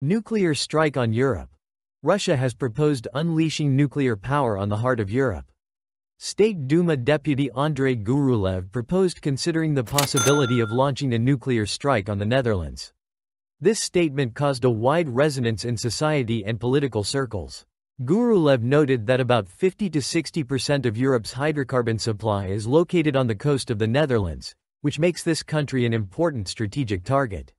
Nuclear strike on Europe. Russia has proposed unleashing nuclear power on the heart of Europe. State Duma Deputy Andrei Gurulev proposed considering the possibility of launching a nuclear strike on the Netherlands. This statement caused a wide resonance in society and political circles. Gurulev noted that about 50 to 60% of Europe's hydrocarbon supply is located on the coast of the Netherlands, which makes this country an important strategic target.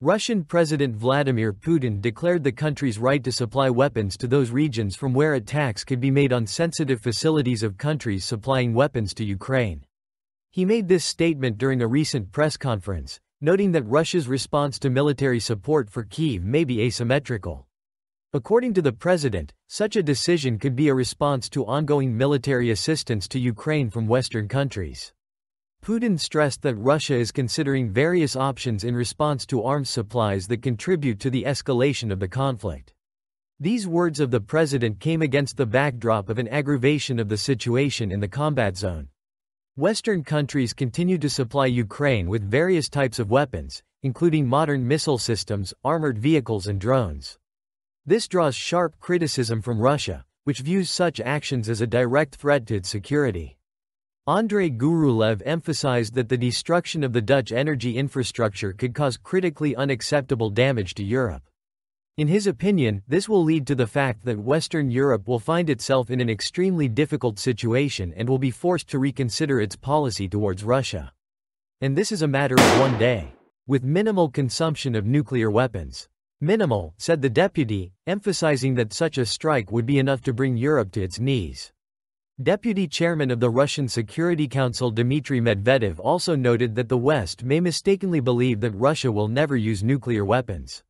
Russian President Vladimir Putin declared the country's right to supply weapons to those regions from where attacks could be made on sensitive facilities of countries supplying weapons to Ukraine. He made this statement during a recent press conference, noting that Russia's response to military support for Kyiv may be asymmetrical. According to the president, such a decision could be a response to ongoing military assistance to Ukraine from Western countries. Putin stressed that Russia is considering various options in response to arms supplies that contribute to the escalation of the conflict. These words of the president came against the backdrop of an aggravation of the situation in the combat zone. Western countries continue to supply Ukraine with various types of weapons, including modern missile systems, armored vehicles and drones. This draws sharp criticism from Russia, which views such actions as a direct threat to its security. Andrei Gurulev emphasized that the destruction of the Dutch energy infrastructure could cause critically unacceptable damage to Europe. In his opinion, this will lead to the fact that Western Europe will find itself in an extremely difficult situation and will be forced to reconsider its policy towards Russia. And this is a matter of one day. With minimal consumption of nuclear weapons. Minimal, said the deputy, emphasizing that such a strike would be enough to bring Europe to its knees. Deputy Chairman of the Russian Security Council Dmitry Medvedev also noted that the West may mistakenly believe that Russia will never use nuclear weapons.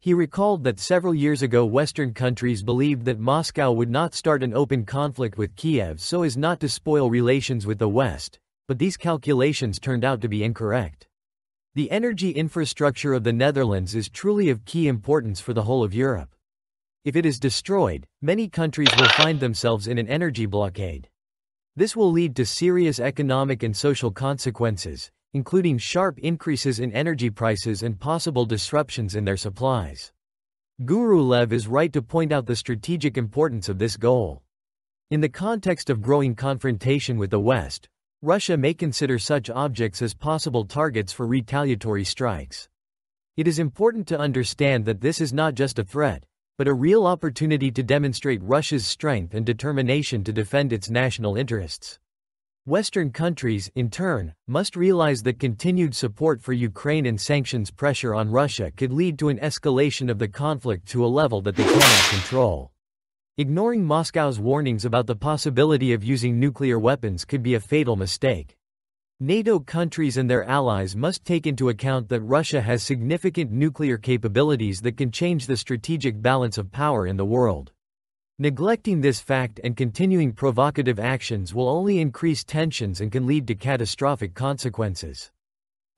He recalled that several years ago Western countries believed that Moscow would not start an open conflict with Kiev so as not to spoil relations with the West, but these calculations turned out to be incorrect. The energy infrastructure of the Netherlands is truly of key importance for the whole of Europe. If it is destroyed, many countries will find themselves in an energy blockade. This will lead to serious economic and social consequences, including sharp increases in energy prices and possible disruptions in their supplies. Gurulev is right to point out the strategic importance of this goal. In the context of growing confrontation with the West, Russia may consider such objects as possible targets for retaliatory strikes. It is important to understand that this is not just a threat, but a real opportunity to demonstrate Russia's strength and determination to defend its national interests. Western countries, in turn, must realize that continued support for Ukraine and sanctions pressure on Russia could lead to an escalation of the conflict to a level that they cannot control. Ignoring Moscow's warnings about the possibility of using nuclear weapons could be a fatal mistake. NATO countries and their allies must take into account that Russia has significant nuclear capabilities that can change the strategic balance of power in the world. Neglecting this fact and continuing provocative actions will only increase tensions and can lead to catastrophic consequences.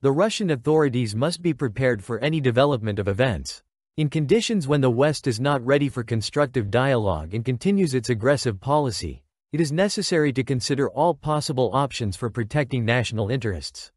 The Russian authorities must be prepared for any development of events. In conditions when the West is not ready for constructive dialogue and continues its aggressive policy, it is necessary to consider all possible options for protecting national interests.